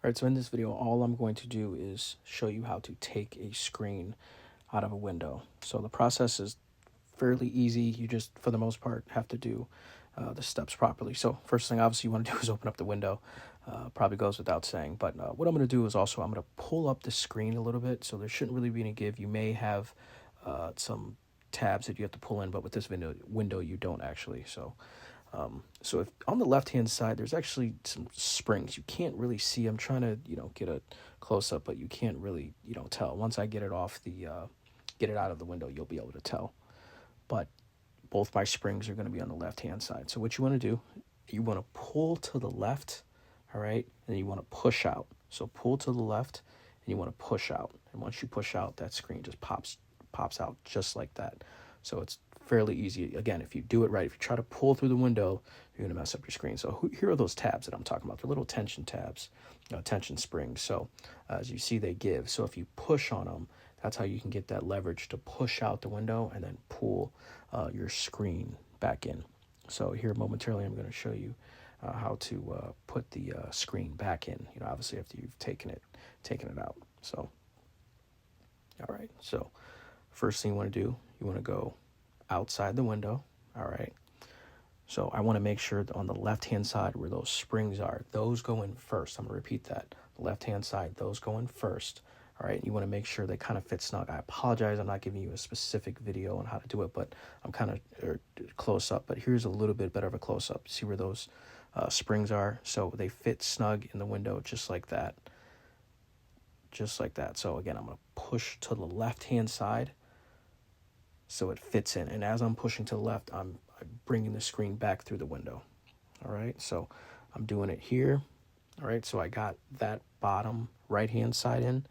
Alright, so in this video, all I'm going to do is show you how to take a screen out of a window. So the process is fairly easy. You just, for the most part, have to do the steps properly. So first thing, obviously, you want to do is open up the window. Probably goes without saying. But what I'm going to do is also I'm going to pull up the screen a little bit. So there shouldn't really be any give. You may have some tabs that you have to pull in, but with this window you don't actually. So if on the left-hand side, there's actually some springs. You can't really see. I'm trying to, get a close-up, but you can't really, tell. Once I get it off get it out of the window, you'll be able to tell. But both my springs are going to be on the left-hand side. So what you want to do, you want to pull to the left, all right? And you want to push out. So pull to the left, and you want to push out. And once you push out, that screen just pops out just like that. So it's fairly easy. Again, if you do it right, if you try to pull through the window, you're going to mess up your screen. So here are those tabs that I'm talking about. They're little tension tabs, tension springs. So as you see, they give. So if you push on them, that's how you can get that leverage to push out the window and then pull your screen back in. So here momentarily, I'm going to show you how to put the screen back in, obviously after you've taken it out. So, all right. So first thing you want to do, you want to go outside the window. All right. So I want to make sure that on the left-hand side where those springs are, those go in first. I'm going to repeat that. The left-hand side, those go in first. All right. You want to make sure they kind of fit snug. I apologize. I'm not giving you a specific video on how to do it, but I'm kind of close up. But here's a little bit better of a close up. See where those springs are? So they fit snug in the window just like that. Just like that. So again, I'm going to push to the left-hand side so it fits in. And as I'm pushing to the left, I'm bringing the screen back through the window. All right, so I'm doing it here. All right, so I got that bottom right-hand side in.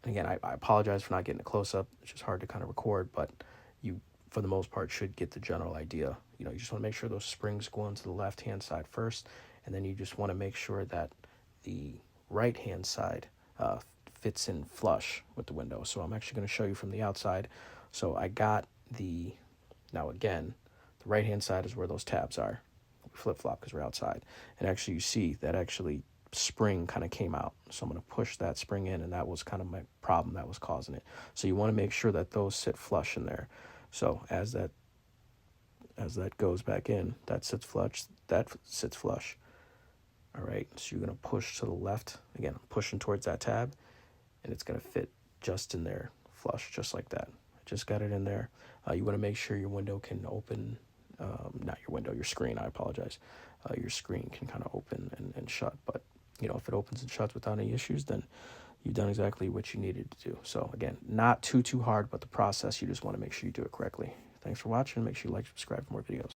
Again, I apologize for not getting a close-up. It's just hard to kind of record, but you, for the most part, should get the general idea. You just want to make sure those springs go onto the left-hand side first, and then you just want to make sure that the right-hand side fits in flush with the window. So I'm actually going to show you from the outside. So I got now again, the right-hand side is where those tabs are. We flip-flop because we're outside. And actually you see that actually spring kind of came out. So I'm going to push that spring in, and that was kind of my problem that was causing it. So you want to make sure that those sit flush in there. So as that goes back in, that sits flush, All right, so you're going to push to the left. Again, I'm pushing towards that tab, and it's going to fit just in there, flush, just like that. I just got it in there. You want to make sure your window can open, not your window, your screen, I apologize. Your screen can kind of open and shut, but, if it opens and shuts without any issues, then you've done exactly what you needed to do. So, again, not too hard, but the process, you just want to make sure you do it correctly. Thanks for watching. Make sure you like, subscribe for more videos.